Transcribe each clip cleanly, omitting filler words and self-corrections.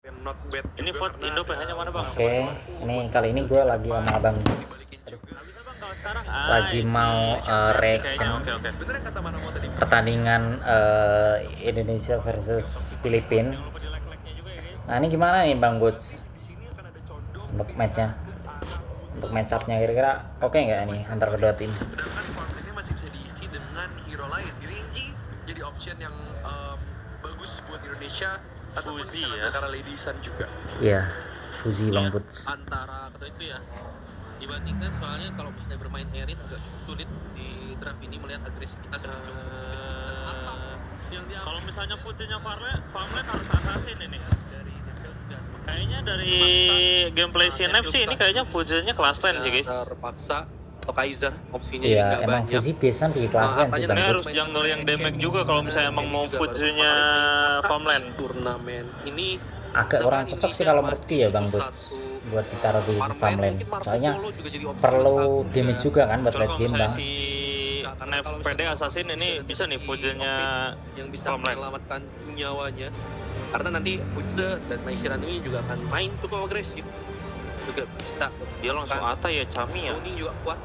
yang not bad Ini juga vote karena Indo PH-nya mana bang? Oke, ini kali ini gue lagi sama abang balikin juga. Nggak bisa bang kalau sekarang. lagi mau reaction Oke. Bener yang kata Manomo tadi. pertandingan Indonesia versus Filipina. Jangan lupa di like-like-nya juga ya guys. Nah ini gimana nih Bang Boots Di sini akan ada condong untuk matchnya, ke arah untuk match up-nya kira-kira oke nggak nih antar kedua tim? sedangkan farmlandnya masih bisa diisi dengan hero lain. Renji jadi option yang bagus buat Indonesia ataupun Fuzi bisa ya. ngambil ke arah Lady Sun juga. Iya, fusi Bang Boots. Antara kedua itu ya, dibandingkan soalnya kalau misalnya bermain Erit agak cukup sulit di draft ini melihat agresivitas yang cukup atau yang dia Kalau misalnya Fujinya Farmland harus assassin ini. dari Devil juga Kayaknya dari gameplay CNF sih ini kayaknya Fujinya kelas lane sih guys. terpaksa atau Kaiser opsinya Iya, nggak emang banyak. fusi biasa di kelas kan sih katanya Bang Ini tadi Boots. harus jungle yang damage juga kalau misalnya emang mau Fujinya farmland. Turnamen ini Agak kurang cocok sih kalau menurutku ya Bang Boots buat ditaruh di farmland. Soalnya perlu damage juga kan buat Kecuali late kalau game misalnya Bang. si Nef PD Assassin ini bisa nih Fujinya yang bisa farmland. menyelamatkan nyawanya karena nanti Witze dan Naishiranui juga akan main cukup agresif juga bisa Dia langsung ata ya Chami ya. Tony juga kuat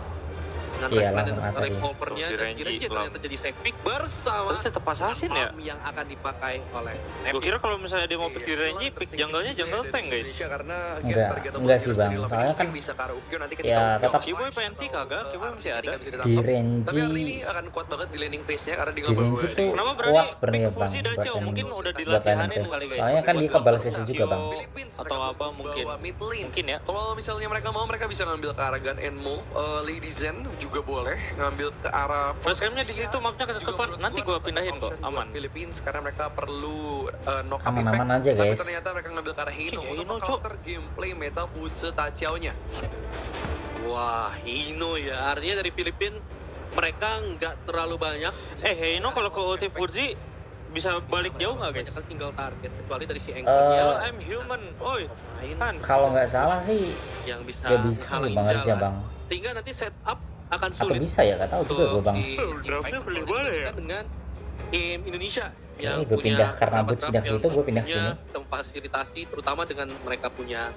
dengan Iya, respect langsung dan Ata, iya. revolvernya Di dan Renji, Renji Islam. ternyata jadi save pick bersama Berarti tetap assassin ya? farm yang akan dipakai oleh Gue kira kalau misalnya dia mau pick di range, pick jungle-nya jungle tank guys. Indonesia karena Enggak sih, Bang. Soalnya kan bisa ke arah Ukyo nanti ya, ketika Ukyo tetap Kiboy pensi kagak, Kiboy masih ada. di range Tapi Arli ini akan kuat banget di landing phase-nya karena dia di range itu Kenapa kuat berani sebenarnya pick Bang Fuzi buat Dachau? yang Mungkin udah buat dilatihanin landing kali phase. guys. Soalnya kan dia kebal sisi juga Bang. Atau apa mungkin. Mungkin ya. Kalau misalnya mereka mau, mereka bisa ngambil ke arah Gun Enmo, Lady Zen juga boleh ngambil ke arah First game-nya di situ mapnya ketutupan. Nanti gua pindahin kok, aman. Philippines karena mereka perlu knock up Aman-aman effect. aja, guys. Tapi ternyata mereka ngambil ke arah Hino Cik, untuk Hino, counter gameplay meta Fuze Tachiao-nya. wah Hino ya artinya dari Filipina mereka nggak terlalu banyak Heino kalau ke ulti Fuji bisa balik jauh nggak guys? kan single target kecuali dari si Eh, Hello, Anchor I'm human. Oi, main Hans. Kalau nggak salah sih yang bisa ya bisa sih menghalangi Bang harusnya jalan. Bang. Sehingga nanti setup akan Atau sulit bisa ya, nggak tahu juga gue Bang. Draftnya beli boleh ya? dengan tim Indonesia yang Gue pindah karena Boots pindah ke situ, gue pindah ke sini. memfasilitasi terutama dengan mereka punya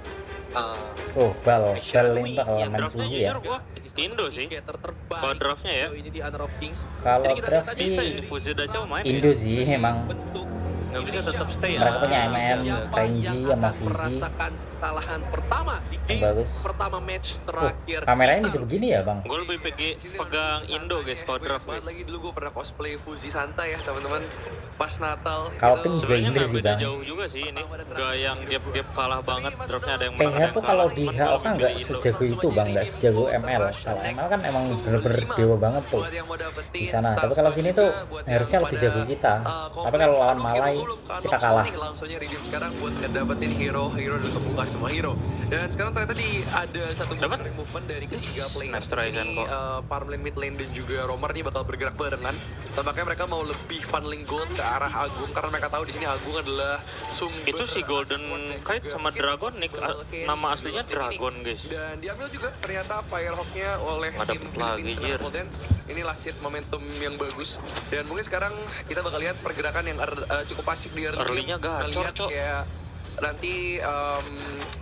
Oh, bal ini bakal yang main draftnya fusi ya. jujur gua Indo sih. terbaik Kalau draftnya ya. ini di Honor of Kings. Kalau Jadi kita draft lihat sih Bisa ini Fuji Dachau main Indo guys. sih emang bentuk Nggak bisa tetap stay ya. Mereka punya MM, siapa Renji yang sama akan Fuzi. merasakan kekalahan pertama di game Bagus. pertama match Oh, terakhir kameranya kita. bisa begini ya Bang. Gue lebih pegang Indo guys kalau draft Banget guys. lagi dulu gue pernah cosplay Fuzi Santa ya teman-teman pas Natal. Kalau gitu. tim juga Sebenarnya Indo nggak sih beda Bang. jauh juga sih ini. Gak yang gap kalah banget. Draftnya ada yang PH menang, ada yang tuh kalau kalah. di Cuman HO gua kan lebih nggak pilih Indo. sejago itu Bang, nggak sejago ML. Kalau ML kan emang bener-bener dewa banget tuh Buat yang mau dapetin di sana. Star Tapi kalau Star sini juga, tuh buat harusnya yang lebih pada, jago kita. komplain, Tapi kalau lawan aduh, Malai hero belum kita ke-unlock kalah. nih, langsungnya redeem sekarang buat ngedapetin hero udah kebuka semua hero. Dan sekarang ternyata ada satu Dapat? movement dari ketiga player Nice di try, sini, Zenko. farmland mid lane dan juga roamer nih bakal bergerak barengan. Tampaknya mereka mau lebih funneling gold ke arah Agung karena mereka tahu di sini Agung adalah sumber Itu si Golden Kite sama Dragon Nick nama aslinya Dragon guys. dan diambil juga ternyata Firehawk-nya oleh Nggak tim dapet lagi, Philippines Jir. Triple Dance. Ini last hit momentum yang bagus dan mungkin sekarang kita bakal lihat pergerakan yang cukup asik di early Early-nya game. gacor, Ngeliat Cok. kayak nanti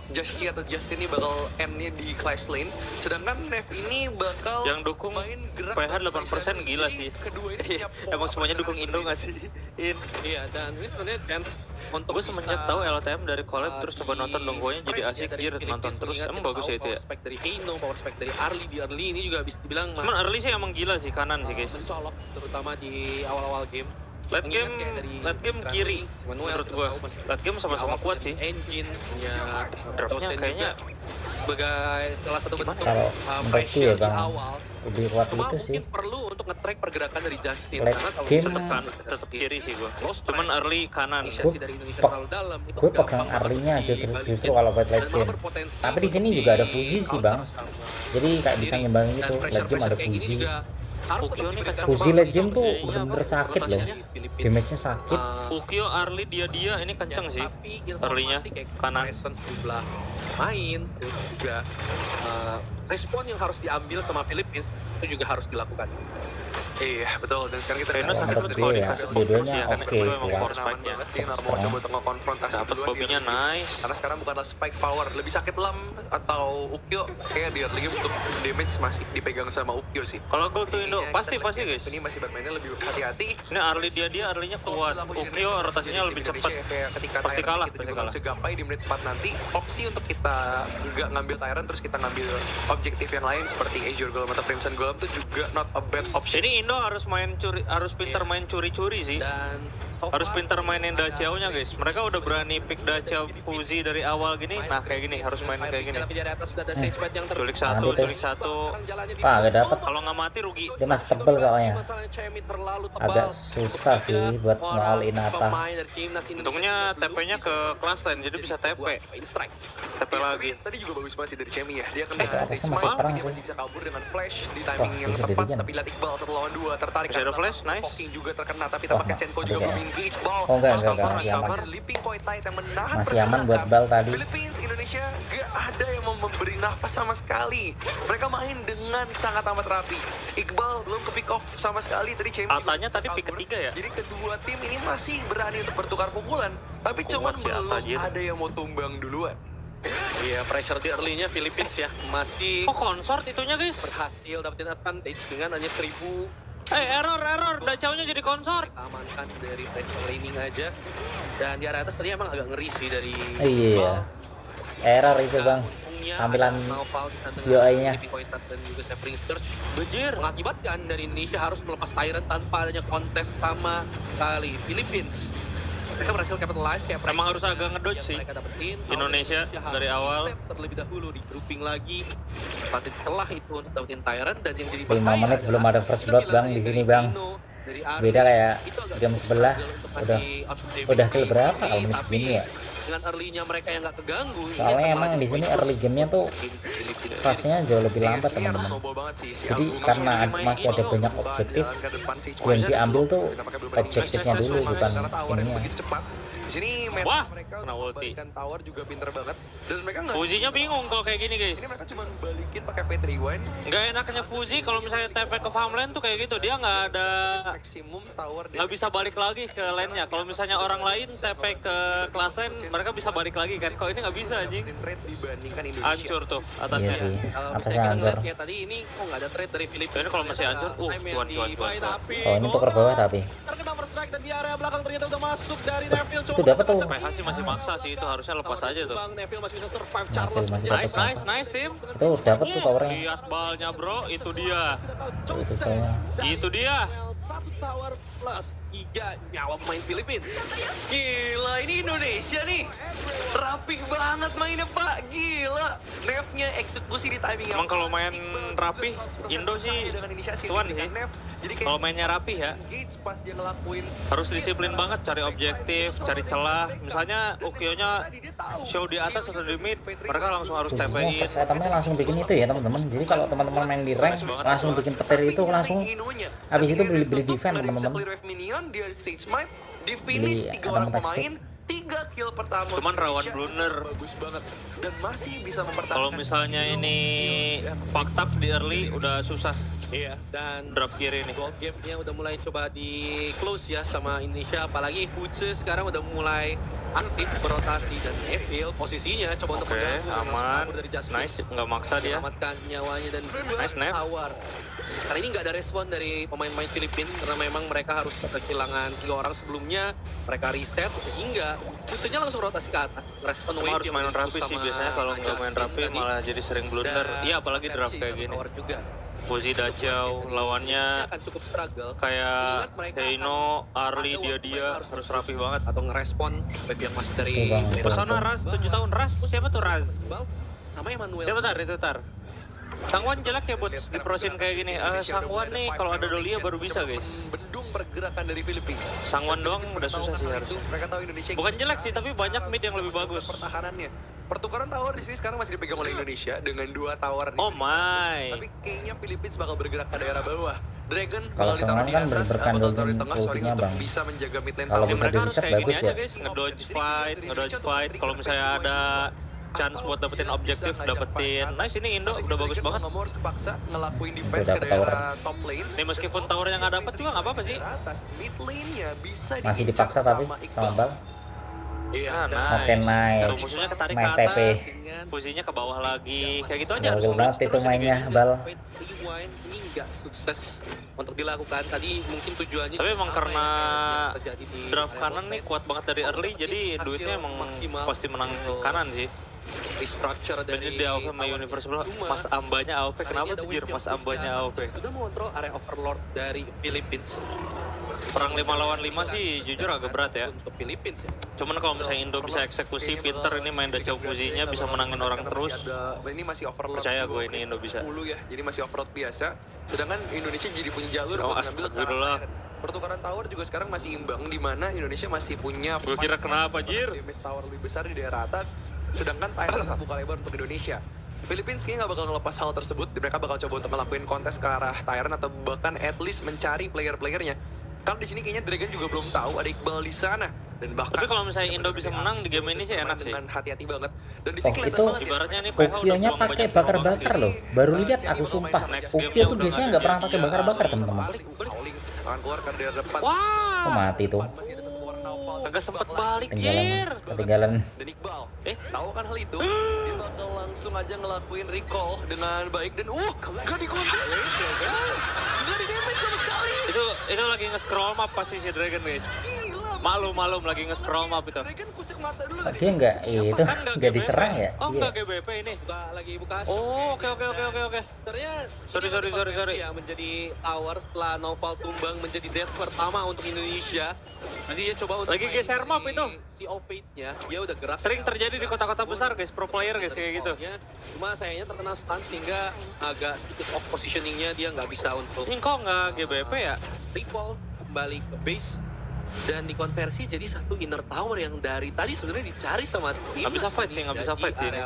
Justy atau Justin ini bakal end-nya di Clash Lane, sedangkan Nev ini bakal Yang dukung main gerak PH bareng 8% gila Jadi, sih. kedua ini punya Emang pola semuanya dukung pergerakan Indo yang nggak sih? Iya dan ini sebenarnya chance untuk Gue semenjak bisa, tahu LTM dari collab terus coba nonton donggonya jadi press ya asik dari Jir, Philippines. nonton terus. Mengingat Emang kita bagus tahu ya itu ya. power spec dari Hino, power spec dari Arli di early ini juga bisa dibilang Cuman early sih emang gila sih kanan sih guys. mencolok terutama di awal-awal game. Late Mengingat game, kayak dari late game kiri menurut gua. Late game sama-sama kuat sih. Engine punya Draftnya dosen kayaknya juga sebagai salah satu bentuk Kalau menurutku pressure ya di Bang, awal. lebih kuat Cuma itu sih. mungkin perlu untuk nge-track pergerakan dari Justin Late karena kalau game, misalnya tetap kiri sih gua. Lost Cuman track, early kanan. inisiasi dari Indonesia terlalu dalam itu Gue gampang pegang banget Arlinya aja dibalikin. justru kalau buat Dan late malah game. berpotensi Tapi di sini untuk juga ada di Fuzi sih counter Bang. sama Jadi kayak bisa diri. ngimbangin Dan itu. Late game pressure-pressure ada kayak gini Fuzi. juga harus Ukyo tetap nih diberikan kencang Fuzi banget late game tuh sih. bener-bener sakit loh. rotasinya Philippines. Damage-nya sakit. Ukyo, Arli, dia ini kenceng sih. Tapi Early-nya informasi kayak kanan. presence jumlah main terus juga respon yang harus diambil sama Philippines itu juga harus dilakukan. Iya betul, dan sekarang kita Reno lihat sakit menurut banget gue kalau ya, dikasih dua-duanya bonus ya, kan oke, itu emang kuat. force spike-nya. Tinggal mau coba tengah konfrontasi Dapat duluan Bobby-nya dia. nice. Karena sekarang bukanlah spike power, lebih sakit lam atau Ukyo. Kayak di early game untuk damage masih dipegang sama Ukyo sih. Kalau gue tuh Indo Kayaknya pasti kita pasti lihat guys. Ini masih bermainnya lebih hati-hati. Ini early dia early-nya kuat. Ukyo rotasinya lebih cepat. Kayak ketika Pasti Tyrant kalah, kita pasti juga kalah. bisa gapai di menit 4 nanti. Opsi untuk kita nggak ngambil Tyrant terus kita ngambil objektif yang lain seperti Azure Golem atau Crimson Golem itu juga not a bad option. Ini Indo harus main curi, harus pintar main curi-curi sih. Dan Harus pintar mainin Dachao-nya guys. Mereka udah berani pick Dachao Fuzi dari awal gini. Nah kayak gini harus main kayak gini. Tapi dari atas sudah ada sage pad yang Culik Nanti satu, tuh. culik satu. Pak gak dapet, Kalau nggak mati rugi. dia masih tebel soalnya. Masalahnya CMI terlalu tebal. Agak susah sih buat nge-all in Ata. Pemain dari timnas Indonesia Untungnya juga belum TP-nya bisa ke kelas lain jadi bisa TP. buat in strike. TP Iya, lagi. tapi tadi juga bagus banget sih dari Cemi ya. Dia kena Itu atasnya stage masih smite, perang dia sih. masih bisa kabur dengan flash di Wah, timing yang bisa tepat. dirigen. Tapi lihat Iqbal 1 lawan 2 tertarik. Masih ada karena flash, nice. Poking juga terkena, tapi Wah, tampaknya Senko ada juga ya. belum engage ball. Oh, enggak, Mas enggak, cover, masih aman. cover, Leaping Point Tide yang menahan Masih aman buat pergerakan. Bal tadi. Philippines, Indonesia gak ada yang mau memberi nafas sama sekali. Mereka main dengan sangat amat rapi. Iqbal belum ke pick off sama sekali. Tadi Cemi juga Atanya sempat tadi pick kabur. ketiga ya? Jadi kedua tim ini masih berani untuk bertukar pukulan. Tapi Kuat cuman sih Ata, belum anjir. ada yang mau tumbang duluan. Iya, pressure di early-nya Philippines ya masih Kok konsort itunya guys? berhasil dapetin advantage dengan hanya 1000 Error. Dachao-nya jadi konsort. amankan dari pressure laning aja. Dan di area atas tadi emang agak ngeri sih dari Iya. Error itu bang. Tampilan UI-nya. dan juga Sapling Search Bejir. mengakibatkan dari Indonesia harus melepas Tyrant tanpa adanya kontes sama kali. Philippines mereka berhasil capitalize kayak Emang harus agak ngedodge yang sih. mereka dapetin. Indonesia dari harus awal. set terlebih dahulu di grouping lagi pasti celah itu untuk dapetin Tyrant dan yang jadi 5 menit belum ada first blood bang di sini bang. Beda kayak game sebelah udah kill berapa kalau menit segini ya? dengan early-nya mereka yang nggak keganggu ini Soalnya akan emang malah di sini jadi early game-nya tuh fasenya jauh lebih lambat Ini harus teman-teman. snowball banget sih. Si Jadi Agung karena langsung masih ada banyak objektif jalan ke depan sih. yang diambil tuh Nampaknya belum berani objektifnya engage. dulu bukan Karena tower yang ininya. begitu cepat. Di sini match Wah, mereka kena untuk ulti. balikan tower juga pinter banget. Dan mereka nggak Fuzinya bingung kalau kayak gini guys. Ini mereka cuma balikin pakai fade rewind. Nggak enaknya Fuzi kalau misalnya TP ke farmland tuh kayak gitu. Dia nggak ada, Maksimum tower nggak bisa balik lagi ke lane-nya. Kalau misalnya orang lain TP ke kelas lane, mereka bisa balik lagi kan. Kok ini nggak bisa anjing. trade dibandingkan Indonesia. Hancur tuh Iya atasnya. sih, Kalau atasnya misalnya hancur. ngeliatnya tadi ini kok nggak ada trade dari Philippines. Ini kalau masih hancur, Time yang cuan. di-buy, tapi Oh ini tuker bawah tapi. terkena first strike dan di area belakang ternyata udah masuk dari Neville. Itu dapat tuh. PH sih masih maksa sih, itu harusnya lepas aja tuh. Bang Neville masih bisa survive. Neville Charles masih menjadi dapat. Nice tim. Itu dapat tuh towernya. Lihat balnya bro, itu dia. Itu kayaknya. Itu dia. Satu tower plus 3 nyawa pemain Philippines. Gila, ini Indonesia nih. Rapih banget mainnya, Pak. Gila. Nevnya eksekusi di timing yang Emang kalau pas. main Iqbal rapih, juga 100% Indo sih percaya dengan inisiasi cuan yang sih. diberikan Nev. Jadi kayak Kalau mainnya rapih ya, engage pas dia ngelakuin harus disiplin banget cari objektif, cari celah. Misalnya Ukyo-nya show di atas atau di mid, mereka langsung harus Khususnya TP-in. first itemnya langsung bikin itu ya teman-teman. Jadi kalau teman-teman main di rank langsung bikin petir itu langsung. Habis itu beli defense, teman-teman. Minion, dia stage smite, di finish Beli 3 orang item pemain, 3 kill pertama. Cuman rawan Indonesia, blunder. Bagus banget dan masih bisa mempertahankan. Kalau misalnya zero ini kill. fucked up di early, udah susah Iya, dan draft kiri nih. gold game-nya udah mulai coba di close ya sama Indonesia, apalagi Fuce sekarang udah mulai aktif berotasi dan Neville posisinya coba untuk Oke, mengganggu dengan aman. kabur dari Justin. Nice, nggak maksa dia. Selamatkan nyawanya dan Nice, Nev. tower. Kali ini nggak ada respon dari pemain-pemain Filipina karena memang mereka harus kehilangan 3 orang sebelumnya. Mereka reset sehingga Fuce-nya langsung rotasi ke atas. Respon Emang harus main rapi sih biasanya, kalau nggak main rapi malah jadi sering blunder. Iya, apalagi draft kayak gini. Juga. Fuzi Dachao, lawannya akan cukup struggle. kayak Heino, Arli, dia harus rapi banget. Atau ngerespon baik yang masuk dari Betul, Bang. Pesona Raz 7 tahun. Raz, siapa tuh Raz? Iqbal sama Emmanuel. Siapa tar? Sangwan jelek ya buat diprosin kayak gini. Sangwan nih kalau ada Dolia baru bisa guys. Bendung pergerakan dari Philippines. Sangwan doang udah susah sih harusnya. Mereka tahu Indonesia Bukan jelek sih, tapi banyak mid yang lebih bagus. pertahanannya. Pertukaran tower di sini sekarang masih dipegang oleh Indonesia dengan 2 tower. Oh Indonesia. my. Tapi kayaknya Philippines bakal bergerak ke daerah bawah. Dragon Kalau bakal ditaruh di Sangwan kan atas berkandung atau ditaruh di tengah, sorry, ultinya, untuk Bang. bisa menjaga mid lane Kalau tower. Ya bisa mereka harus di-reset kayak gini bagus aja ya. guys, ngedodge fight. Kalau misalnya ada chance buat dapetin objektif, dapetin. Nice, ini Indo udah bagus banget. Ngomong harus kepaksa ngelakuin defense Udah ke dapet daerah top lane. Nih meskipun towernya nggak dapet juga nggak apa-apa sih. Atas mid lane-nya bisa Masih diincar dipaksa tapi sama sama Iqbal. Bal. Iya, Oke, nice. Tuh, musuhnya ketarik ke Main TP. atas, fusinya ke bawah lagi. Kayak gitu aja. Gokil Sulit banget itu terus ini, mainnya guys. Bal. Rewind ini nggak sukses untuk dilakukan tadi, mungkin tujuannya Tapi emang sama karena yang terjadi di draft area kanan bot nih lane. kuat banget dari early, jadi Hasil duitnya emang maksimal pasti menang untuk kanan sih. restructure Dan dari ini di AoV sama Universe sebelah. Cuma, Mas Ambanya AoV, kali kenapa ini ada tuh Jir? Wave Mas yang Ambanya di atas AoV. dan sudah mengontrol area overlord dari Philippines. Perang 5 lawan 5 sih jujur agak berat ya. Untuk Philippines ya. Cuman kalau misalnya Indo bisa eksekusi, pinter ini main Dachau Fuzinya bisa menangin orang terus. Ini masih overload. Percaya dua gue ini menit Indo bisa. 10 ya. Jadi masih overload biasa. Sedangkan Indonesia jadi punya jalur Oh, buat ngambil astagfirullah. tower. Pertukaran tower juga sekarang masih imbang di mana Indonesia masih punya Gue kira kenapa Jir? damage tower lebih besar di daerah atas. Sedangkan Thailand buka lebar untuk Indonesia. Philippines kayaknya nggak bakal ngelepas hal tersebut. Mereka bakal coba untuk ngelakuin kontes ke arah Thailand atau bahkan at least mencari player-playernya. Kalau di sini kayaknya Dragon juga belum tahu ada Iqbal di sana. Dan bahkan Tapi kalau misalnya Indo bisa menang di game ini sih enak sih. dengan hati-hati banget. Dan di Oh, sini kelihatan itu banget ya. Ibaratnya nih PH udah Ukionya buang pakai banyak bakar-bakar peluang loh. Baru lihat aku sumpah. Next Ukio game-nya tuh udah biasanya nggak nggak pernah ada pakai dia. bakar-bakar teman-teman. Howling akan keluar ke daerah depan. Wah, Kok mati tuh? Masih ada satu orang Naufal. agak sempet balik Ketinggalan, Jir. ketinggalan. Dan Iqbal, tahu kan hal itu? Dia bakal langsung aja ngelakuin recall dengan baik dan gak dikontes. Gak di damage sama sekali. Itu lagi nge-scroll map pasti si Dragon guys. Gila. Malum lagi nge-scroll map itu. Dragon kucek mata dulu tadi. Dia nggak itu Kan nggak GBP. diserang ya? Oh Iya. enggak GBP ini. Lagi buka. Oh oke. Sebenarnya Sorry. ya menjadi tower setelah Noval tumbang menjadi death pertama untuk Indonesia. Nanti dia coba untuk Lagi main geser map di itu. Sea of Fate-nya, dia udah gerak. Sering terjadi di kota-kota besar guys, pro player guys kayak gitu. Cuma sayangnya terkena stun sehingga agak sedikit off positioningnya, dia nggak bisa untuk Ini kok nggak GBP ya? recall kembali ke base dan dikonversi jadi satu inner tower yang dari tadi sebenarnya dicari sama tim. Nggak bisa fight sih, nggak bisa fight sih ini.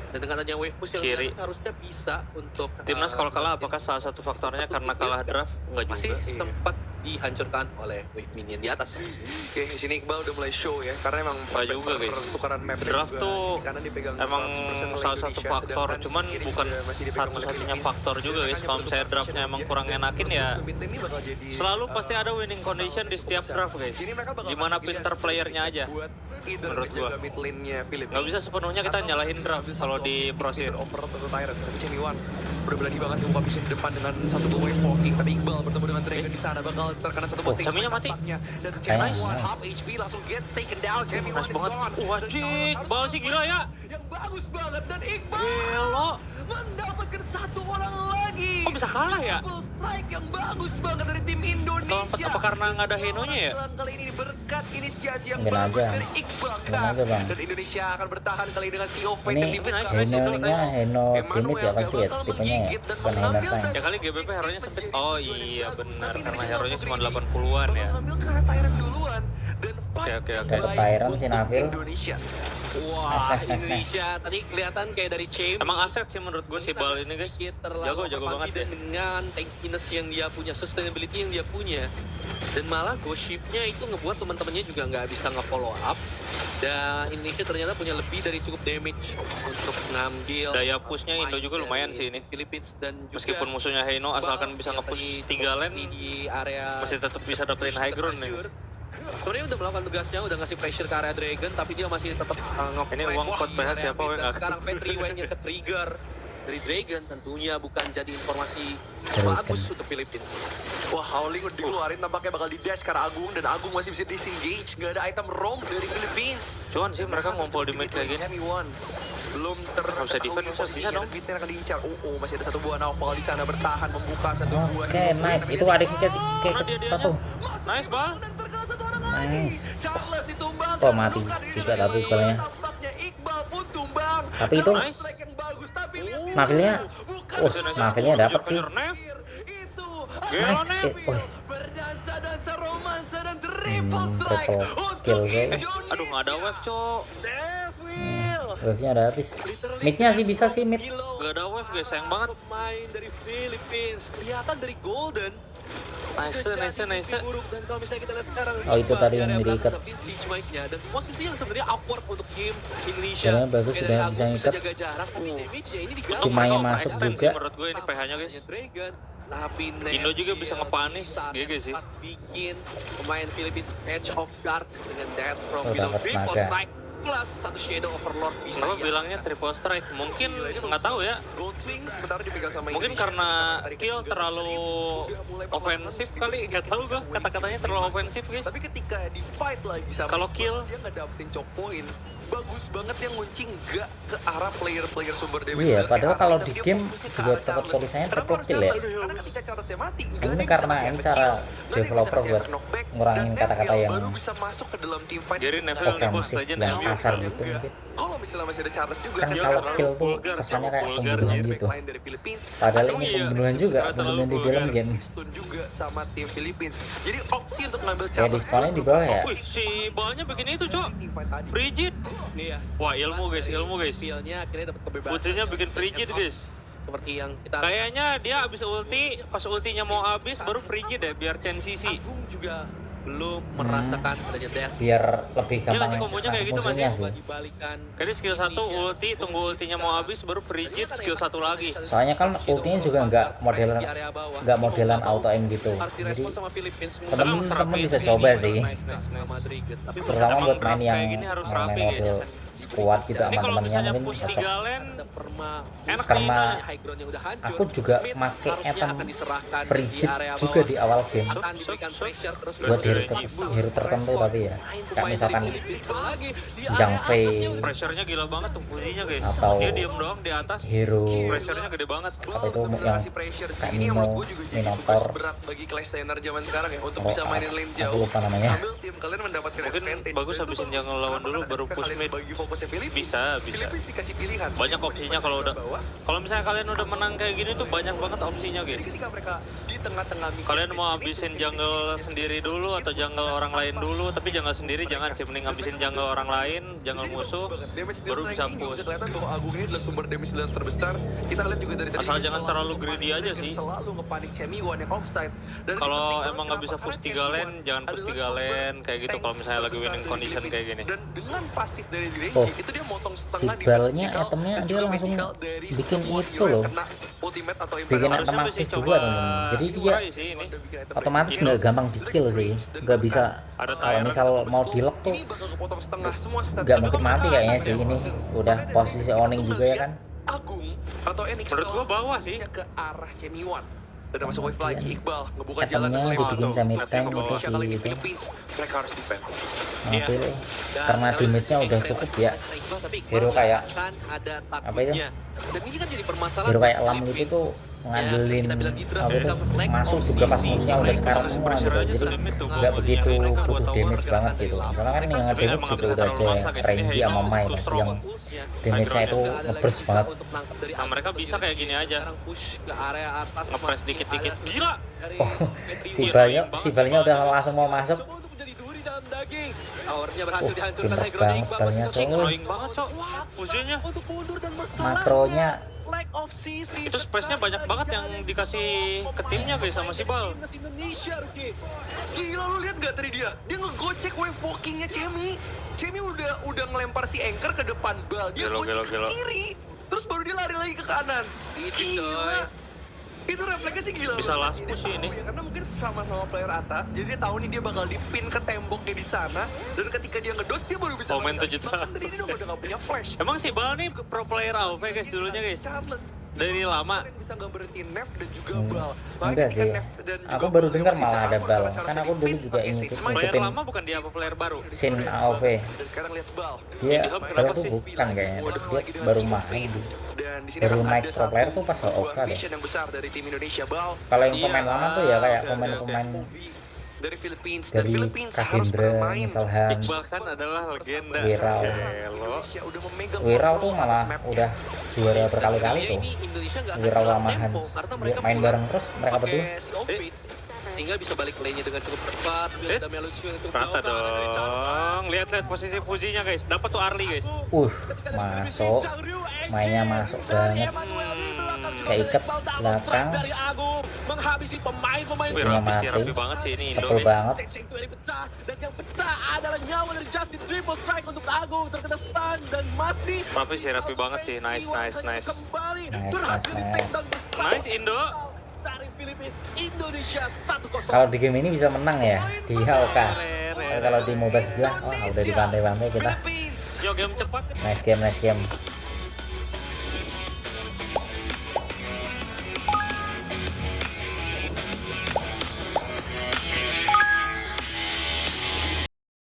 Dan dengan adanya wave push yang Kiri. di atas harusnya bisa untuk Timnas kalau kalah apakah salah satu faktornya karena kalah draft? Enggak masih juga. sempat dihancurkan oleh wave minion di atas. Oke, di sini Iqbal udah mulai show ya, karena emang Nggak juga, guys. pertukaran map Draft tuh emang salah satu faktor, cuman bukan satu-satunya faktor juga guys. Kalau misalnya draftnya emang kurang enakin ya, selalu pasti ada winning condition di setiap draft guys. Gimana pinter playernya aja. Menurut gua. Nggak bisa sepenuhnya kita nyalahin draft kalau di Prosir. Udah berani banget ngebuka vision di depan dengan satu buah wave walking, tapi Iqbal bertemu dengan Dragon di sana bakal terkena satu posting. Caminya mati. Dan Nice, Champion nice. half HP langsung gets taken down. Champion Nice is banget. gone. Wajik, Iqbal sih gila ya. Yang bagus banget dan Iqbal Gelo. mendapatkan satu orang lagi. Kok bisa kalah ya? Double strike yang bagus banget dari tim Indonesia. Apa karena nggak ada Henonya ya? Kali ini berkat inisiasi yang Mungkin bagus aja. dari Iqbal Mungkin aja, Bang. dan Indonesia akan bertahan kali ini dengan Sea of Fate Ini yang dibuka. Heno-nya Heno Timid ya pasti ya tipenya ya, bukan Heno Tank. Ya kali GBP hero-nya sempit. Oh iya benar, karena hero-nya cuma 80-an ya. Ngambil ke arah Tyrant duluan dan fight Oke. Dapet Tyrant si Nafil. Indonesia. Wah, Nice. Indonesia tadi kelihatan kayak dari Champ. Emang aset sih menurut gue si Bal ini guys. Jago banget ya. Dengan tankiness yang dia punya, sustainability yang dia punya. Dan malah Goship-nya itu ngebuat teman-temannya juga nggak bisa nge-follow up. Dan Indonesia ternyata punya lebih dari cukup damage untuk ngambil. Daya push-nya Indo juga lumayan sih ini. Philippines dan juga Meskipun musuhnya Heno asalkan bisa nge-push 3 lane, di area masih tetap bisa dapetin high ground nih. Sebenarnya udah melakukan tugasnya, udah ngasih pressure ke area Dragon, tapi dia masih tetap Ini uang code PH siapa weh nggak? sekarang Fate Rewind-nya ke trigger dari Dragon, tentunya bukan jadi informasi Dragon. bagus untuk Philippines. Wah, Howling udah dikeluarin tampaknya bakal di dash ke arah Agung dan Agung masih bisa disengage. Nggak ada item roam dari Philippines. Cuman sih mereka ngumpul di mid kayak gini. Jamie One belum Nggak bisa defend, bisa dong. Midnya akan diincar. Masih ada satu buah Naufal di sana bertahan membuka satu buah. Oke, nice. Itu adiknya ke satu. Nice Bal. Dan terkena satu orang lagi. Nice. Charles ditumbangkan. Kok mati Bukan ini juga dari tapi Iqbal. Iqbalnya. Tampaknya Iqbal pun tumbang. Tapi itu Nice. Strike yang bagus, tapi lihat di Nafilnya, sana. Bukan Nafilnya dapet sih. itu Gila, Nice. Nef. berdansa-dansa romansa dan triple strike triple untuk kill, guys. Indonesia. Aduh nggak ada wave cok. Wave-nya udah habis. Mid-nya sih bisa sih mid. Nggak ada wave guys, sayang banget. Pemain dari Philippines kelihatan dari Golden Nice. buruk. Dan kalau misalnya kita lihat sekarang Oh, itu tadi yang diikat. Siege Mike-nya dan posisi yang sebenarnya awkward untuk game Indonesia. Sebenarnya bagus, Kayak udah dari bisa Agung ngikat. jaga jarak, tapi damage-nya ini Si diganggu. Maya Mereka masuk overextend juga. sih menurut gue ini PH-nya guys. Dragon, tapi Indo juga bisa ngepanis, GG sih. bikin pemain Philippines edge of guard dengan death from Oh, below. dapat Triple naga. strike plus satu Shadow Overlord bisa Kenapa bilangnya triple strike? Mungkin nggak tahu ya. Gold Swing sementara dipegang sama Mungkin Indonesia. karena Dari kill ketiga terlalu udah mulai ofensif perlahan kali, nggak tahu gue kata-katanya terlalu ofensif guys. Tapi ketika di fight lagi sama Kalau kill, dia nggak dapetin choke point, bagus banget yang nguncing nggak ke arah player-player sumber damage. Iya, Kayak padahal Army, kalau tapi di dia game fokusnya ke juga arah dapat Charles. tulisannya Kenapa triple harus kill ya? Charles? Karena ketika Charles-nya mati, nggak ada Ini yang karena bisa kasih ini efek cara kill, nggak ada yang bisa developer kasih buat efek knockback, ngurangin dan kata-kata Neville yang baru bisa masuk ke dalam team fight. Jadi dengan Neville cara nih bos ofensif legend yang MU. kasar gitu mungkin. Kalau misalnya masih ada Charles juga Kan Dia kalau terlalu kill tuh vulgar, kesannya kayak vulgar, pembunuhan jadi gitu. lain dari Philippines. Padahal Aduh, ini iya. pembunuhan juga, Terlalu pembunuhan di vulgar. dalam game. Stun juga sama tim Philippines. Jadi opsi untuk ngambil Kayak Charles di spawnnya di bawah ya. Wih, si balnya bikin itu cok. Teamfight tadi. Frigid. Iya. Wah ilmu guys. Feel-nya akhirnya dapat kebebasan. Fujinya bikin frigid guys. Seperti yang kita Kayaknya dia abis ulti, pas ultinya mau habis baru frigid ya biar chain CC. Agung juga belum merasakan adanya death. Biar lebih gampang ngasih kombonya kayak gitu, musuhnya Mas, sih. Dibalikan Jadi skill 1 ulti, tunggu ultinya mau habis baru frigid, skill 1 lagi. Soalnya kan ultinya juga nggak modelan auto aim gitu. harus Jadi direspon sama Philippines. temen-temen bisa coba sih. Sama Dragon. Tapi Terutama Emang buat main draft yang kayak gini harus main rapi, model squad gitu Ini sama kalau temennya misalnya mungkin push cocok. 3 lane, ada perma enak nih. Karena high ground yang udah hancur. aku juga Mid make harusnya item akan diserahkan di frigid area juga bawah. di awal game Akan diberikan pressure terus buat hero, Ibu. hero tertentu tapi ya kayak misalkan Zhang Fei Pressure-nya gila banget tuh Fujinya guys. Atau Dia diem doang di atas. hero Pressure-nya gede banget. apa itu yang Ngasih pressure kayak sini yang menurut Mino, gue juga jadi Minotaur, tugas berat bagi Clash Trainer zaman sekarang ya untuk Oh, bisa mainin lane aku jauh lupa namanya. sambil tim kalian mendapatkan Mungkin advantage. bagus Dan itu habisin bagus. jungle lawan Kenapa? dulu, Karena baru ketika push kalian mid. bagi fokusnya Philippines, Bisa. Philippines dikasih pilihan. Banyak Mau opsinya di kalau udah. bawah. Kalau misalnya kalian udah menang kayak gini tuh banyak banget opsinya Jadi guys. ketika mereka di tengah-tengah mikir Kalian di mau sini, habisin di jungle sini, sendiri di sini, dulu atau itu jungle bisa orang lain apa. dulu, tapi jungle sendiri jangan sih, mending habisin jungle orang lain, jungle musuh, baru bisa push. Bisa kelihatan bahwa Agung ini adalah sumber damage dealer terbesar. Kita lihat juga dari tadi Asal dia jangan selalu terlalu ngepanis greedy aja Dragon, sih. Selalu ngepanis Chemiwan yang offside. Dan ini Kalau penting banget. emang nggak bisa Kenapa? push Karena 3 lane, Chemiwan jangan push adalah 3 sumber lane kayak gitu tank kalau misalnya lagi terbesar winning dari condition kayak Philippines. gini. Dan dengan pasif dari Renji, Oh, itu dia motong setengah si di balnya physical itemnya dan dia juga langsung magical dari bikin semua itu hero yang loh. kena ultimate atau Bikin imperial. item Harusnya aktif mesti juga coba teman-teman. Jadi dia Samurai sih ini. otomatis nggak gampang di kill sih, nggak bisa Ada kalau Tyrant misal mau di lock tuh Ini bakal kepotong setengah semua stats. nggak Tapi mungkin kalau mati mereka kayaknya atas sih ya, ini dan udah makanya posisi kita owning tuh juga ya ngeliat kan. Agung atau Enix Menurut gua bawah sih. ke arah Chemiwan. Dan masuk wave lagi Iqbal ngebuka Itemnya jalan dengan dibikin lane. semi Tapi tank kalau gitu Indonesia sih kali ini gitu. Philippines mereka harus defend. Iya. Pilih karena damage-nya udah cukup ya. Hero kayak ada apa itu? takutnya. Dan ini kan jadi permasalahan. Hero kayak Lam gitu tuh ngandelin kita bilang di draft, apa itu lack masuk of juga pas CC, musuhnya udah lack sekarang of semua gitu. pressure aja Jadi sedemit tuh, nggak gua begitu mereka buat butuh tower damage gak banget ada. gitu. Soalnya kan yang Sebenarnya damage emang nggak juga bisa udah terlalu ada maksa, guys. Ini Renji Hero sama Mai terus yang robot. damage-nya itu ngeburst banget. Nah, mereka bisa kayak gini aja. Sekarang push ke area atas. Nge-press dikit-dikit. Gila. Oh, si balnya udah langsung mau masuk. Coba untuk menjadi duri dalam daging. Towernya berhasil Wah, dihancurkan. pinter High ground banget Iqbal balnya, masih coy. Annoying banget cok. Fujinya. untuk mundur dan masalahnya Makronya lack of CC. Itu space-nya banyak banget yang dikasih ke timnya guys sama si Bal. Indonesia, Ruki. Gila lu lihat gak tadi dia? Dia ngegocek wave walkingnya Chemi. Chemi udah ngelempar si Anchor ke depan bal. Dia Gelo, gocek gelo, gelo. ke kiri. Terus baru dia lari lagi ke kanan. Gila. Itu refleksnya sih gila. Bisa banget. last Dia push sih tahu ini. ya, karena mungkin sama-sama player Ata. Jadi dia tahu nih dia bakal dipin ke temboknya di sana. Dan ketika dia ngedodge dia baru bisa Komen balik 7 lagi. juta. Bahkan tadi dia udah gak punya flash. Emang si Bal nih pro player AoV guys dulunya guys. Charles. Dari lama. Yang bisa nggak berhenti Nev dan juga Bal. enggak sih. Aku baru dengar malah ada Bal. Kan aku dulu juga Player ngikutin lama bukan dia apa player baru? Sin AOV. Dan sekarang lihat Bal. Dia Di hub Bal kenapa tuh sih? bukan kayaknya. Dia baru main. Dan di sini Baru akan naik ada pro player satu tuh pas buah Oka deh. vision yang besar dari tim Indonesia Bal. Kalau yang Iya, pemain lama tuh ya kayak oke, pemain-pemain Dari Philippines. Dan dari Philippines harus Kak Hendra, bermain. misal Hans, Iqbal kan adalah legenda. Wirau. Gelo. Indonesia udah memegang Wirau kontrol tuh atas malah mapnya. udah juara berkali-kali Iya, tuh. ini Indonesia nggak akan Wirau kehilangan sama tempo, Hans. karena Dia mereka main pulang bareng terus mereka pakai berdua. si Ovid, sehingga bisa balik lane-nya dengan cukup cepat. Ada Melucio yang cukup Rata jauh, dari Charles. dong. Lihat-lihat posisi fusinya guys. Dapat tuh Arli guys. Masuk. Mainnya masuk banget. Kayak ikat belakang. Dari Agung. menghabisi pemain-pemain. Wih, rapi banget sih ini Indo, Sepul guys. banget. Section 2 dipecah, dan yang pecah adalah nyawa dari Justin. Triple strike untuk Agung, terkena stun dan masih Rapi banget sih. Nice. kembali Nice, berhasil nice, di-take down bersama Nice, Indo. dari Philippines. Indonesia 1-0. Kalau di game ini bisa menang ya di HOK. Kalau di MOBA sebelah, udah di pantai-pantai kita. Philippines Yo, game cepat. Nice game.